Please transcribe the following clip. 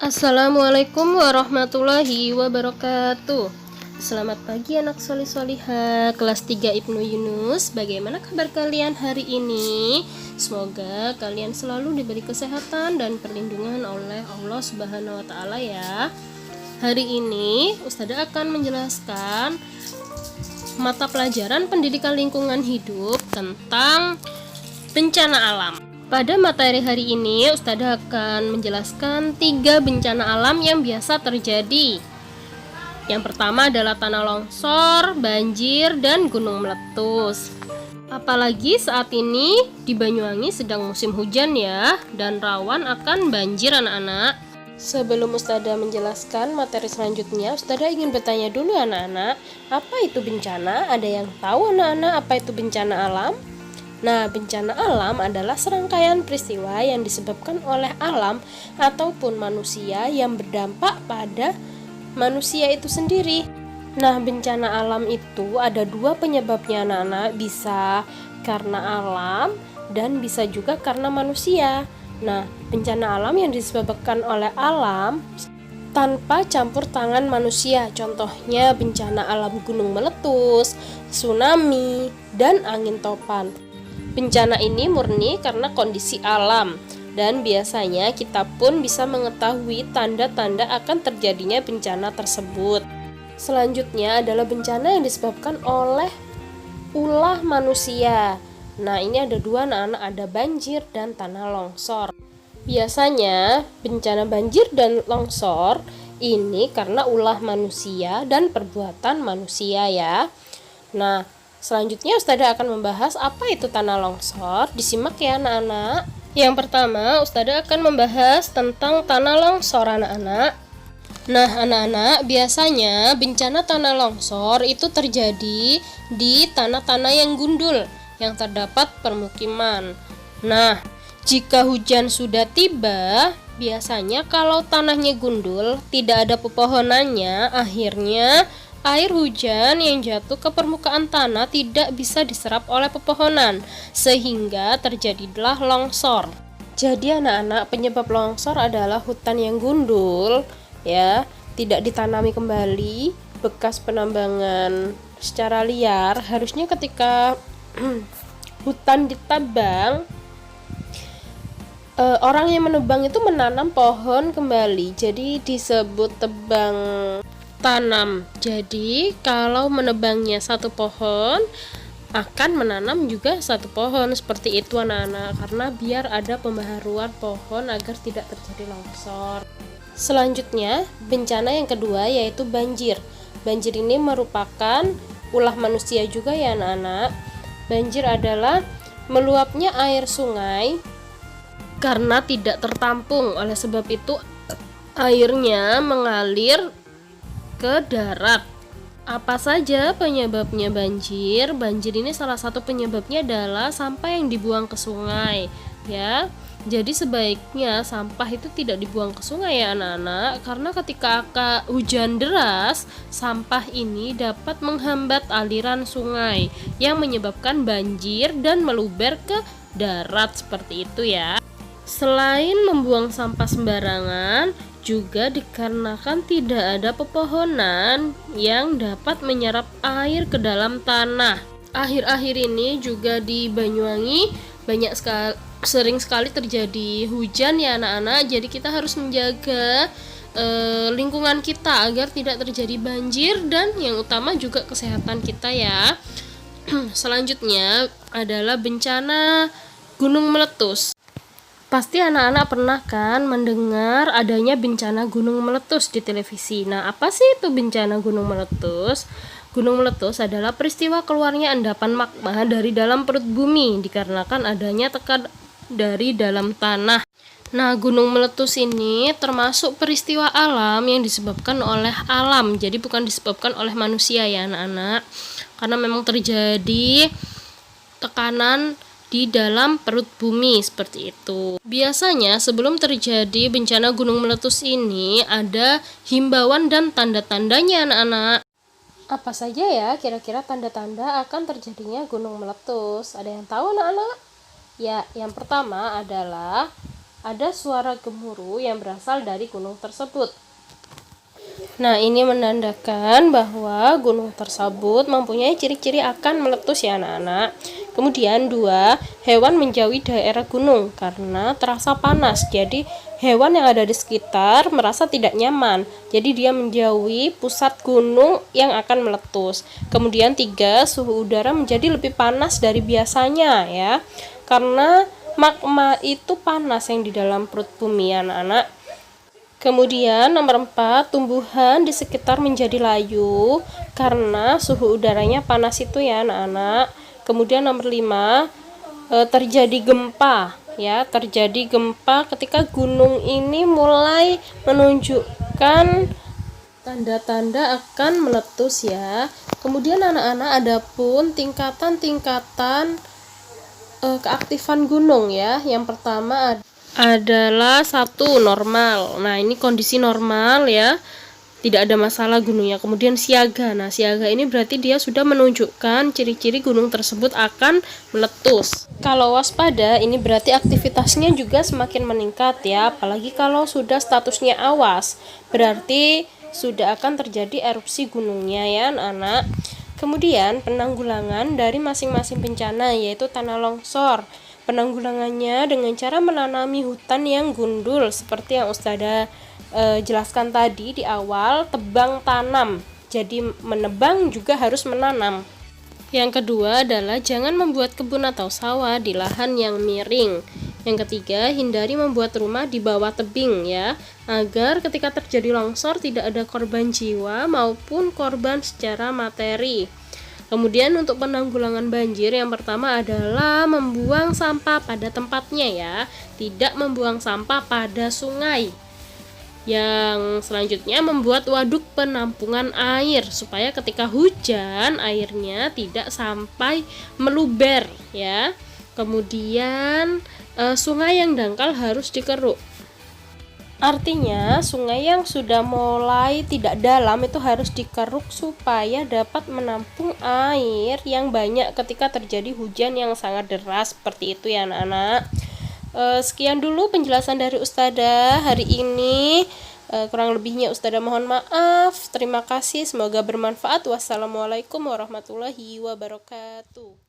Assalamualaikum warahmatullahi wabarakatuh. Selamat pagi anak solih-solihah kelas 3 Ibnu Yunus. Bagaimana kabar kalian hari ini? Semoga kalian selalu diberi kesehatan dan perlindungan oleh Allah Subhanahu wa taala ya. Hari ini Ustazah akan menjelaskan mata pelajaran pendidikan lingkungan hidup tentang bencana alam. Pada materi hari ini, Ustazah akan menjelaskan 3 bencana alam yang biasa terjadi. Yang pertama adalah tanah longsor, banjir, dan gunung meletus. Apalagi saat ini di Banyuwangi sedang musim hujan ya, dan rawan akan banjir anak-anak. Sebelum Ustazah menjelaskan materi selanjutnya, Ustazah ingin bertanya dulu anak-anak, apa itu bencana? Ada yang tahu anak-anak apa itu bencana alam? Nah, bencana alam adalah serangkaian peristiwa yang disebabkan oleh alam ataupun manusia yang berdampak pada manusia itu sendiri. Nah, bencana alam itu ada 2 penyebabnya anak-anak, bisa karena alam dan bisa juga karena manusia. Nah, bencana alam yang disebabkan oleh alam tanpa campur tangan manusia, contohnya bencana alam gunung meletus, tsunami, dan angin topan. Bencana ini murni karena kondisi alam, dan biasanya kita pun bisa mengetahui tanda-tanda akan terjadinya bencana tersebut. Selanjutnya adalah bencana yang disebabkan oleh ulah manusia. Nah, ini ada 2 anak-anak, ada banjir dan tanah longsor. Biasanya bencana banjir dan longsor ini karena ulah manusia dan perbuatan manusia ya. Nah, selanjutnya Ustazah akan membahas apa itu tanah longsor. Disimak ya anak-anak. Yang pertama, Ustazah akan membahas tentang tanah longsor anak-anak. Nah anak-anak, biasanya bencana tanah longsor itu terjadi di tanah-tanah yang gundul yang terdapat permukiman. Nah, jika hujan sudah tiba, biasanya kalau tanahnya gundul, tidak ada pepohonannya, akhirnya air hujan yang jatuh ke permukaan tanah tidak bisa diserap oleh pepohonan, sehingga terjadilah longsor. Jadi anak-anak, penyebab longsor adalah hutan yang gundul, ya, tidak ditanami kembali, bekas penambangan secara liar. Harusnya ketika hutan ditebang, orang yang menebang itu menanam pohon kembali, jadi disebut tebang tanam. Jadi kalau menebangnya 1 pohon, akan menanam juga 1 pohon, seperti itu anak-anak, karena biar ada pembaharuan pohon agar tidak terjadi longsor. Selanjutnya, bencana yang kedua yaitu banjir. Banjir ini merupakan ulah manusia juga ya anak-anak. Banjir adalah meluapnya air sungai karena tidak tertampung, oleh sebab itu airnya mengalir ke darat. Apa saja penyebabnya banjir? Banjir ini salah satu penyebabnya adalah sampah yang dibuang ke sungai, ya. Jadi sebaiknya sampah itu tidak dibuang ke sungai ya anak-anak, karena ketika hujan deras, sampah ini dapat menghambat aliran sungai yang menyebabkan banjir dan meluber ke darat, seperti itu ya. Selain membuang sampah sembarangan, juga dikarenakan tidak ada pepohonan yang dapat menyerap air ke dalam tanah. Akhir-akhir ini juga di Banyuwangi sering sekali terjadi hujan ya anak-anak. Jadi kita harus menjaga lingkungan kita agar tidak terjadi banjir, dan yang utama juga kesehatan kita ya. Selanjutnya adalah bencana gunung meletus. Pasti anak-anak pernah kan mendengar adanya bencana gunung meletus di televisi. Nah, apa sih itu bencana gunung meletus? Gunung meletus adalah peristiwa keluarnya endapan magma dari dalam perut bumi dikarenakan adanya tekan dari dalam tanah. Nah, gunung meletus ini termasuk peristiwa alam yang disebabkan oleh alam. Jadi bukan disebabkan oleh manusia ya anak-anak. Karena memang terjadi tekanan di dalam perut bumi, seperti itu. Biasanya sebelum terjadi bencana gunung meletus ini ada himbauan dan tanda-tandanya anak-anak. Apa saja ya kira-kira tanda-tanda akan terjadinya gunung meletus? Ada yang tahu anak-anak? Ya, yang pertama adalah ada suara gemuruh yang berasal dari gunung tersebut. Nah, ini menandakan bahwa gunung tersebut mempunyai ciri-ciri akan meletus ya anak-anak. Kemudian 2, hewan menjauhi daerah gunung karena terasa panas. Jadi hewan yang ada di sekitar merasa tidak nyaman. Jadi dia menjauhi pusat gunung yang akan meletus. Kemudian 3, suhu udara menjadi lebih panas dari biasanya ya. Karena magma itu panas yang di dalam perut bumi anak-anak. Kemudian nomor 4, tumbuhan di sekitar menjadi layu karena suhu udaranya panas itu ya anak-anak. Kemudian nomor 5, terjadi gempa ya, terjadi gempa ketika gunung ini mulai menunjukkan tanda-tanda akan meletus ya. Kemudian anak-anak ada pun tingkatan-tingkatan keaktifan gunung ya. Yang pertama adalah 1, normal. Nah, ini kondisi normal ya, tidak ada masalah gunungnya. Kemudian siaga. Nah, siaga ini berarti dia sudah menunjukkan ciri-ciri gunung tersebut akan meletus. Kalau waspada, ini berarti aktivitasnya juga semakin meningkat ya, apalagi kalau sudah statusnya awas, berarti sudah akan terjadi erupsi gunungnya ya anak-anak. Kemudian penanggulangan dari masing-masing bencana yaitu tanah longsor. Penanggulangannya dengan cara menanami hutan yang gundul seperti yang Ustazah jelaskan tadi di awal, tebang tanam. Jadi menebang juga harus menanam. Yang kedua adalah jangan membuat kebun atau sawah di lahan yang miring. Yang ketiga, hindari membuat rumah di bawah tebing ya, agar ketika terjadi longsor tidak ada korban jiwa maupun korban secara materi. Kemudian untuk penanggulangan banjir, yang pertama adalah membuang sampah pada tempatnya ya, tidak membuang sampah pada sungai. Yang selanjutnya membuat waduk penampungan air supaya ketika hujan airnya tidak sampai meluber ya. Kemudian sungai yang dangkal harus dikeruk. Artinya, sungai yang sudah mulai tidak dalam itu harus dikeruk supaya dapat menampung air yang banyak ketika terjadi hujan yang sangat deras seperti itu ya anak-anak. Sekian dulu penjelasan dari Ustazah hari ini. Kurang lebihnya Ustazah mohon maaf. Terima kasih, semoga bermanfaat. Wassalamualaikum warahmatullahi wabarakatuh.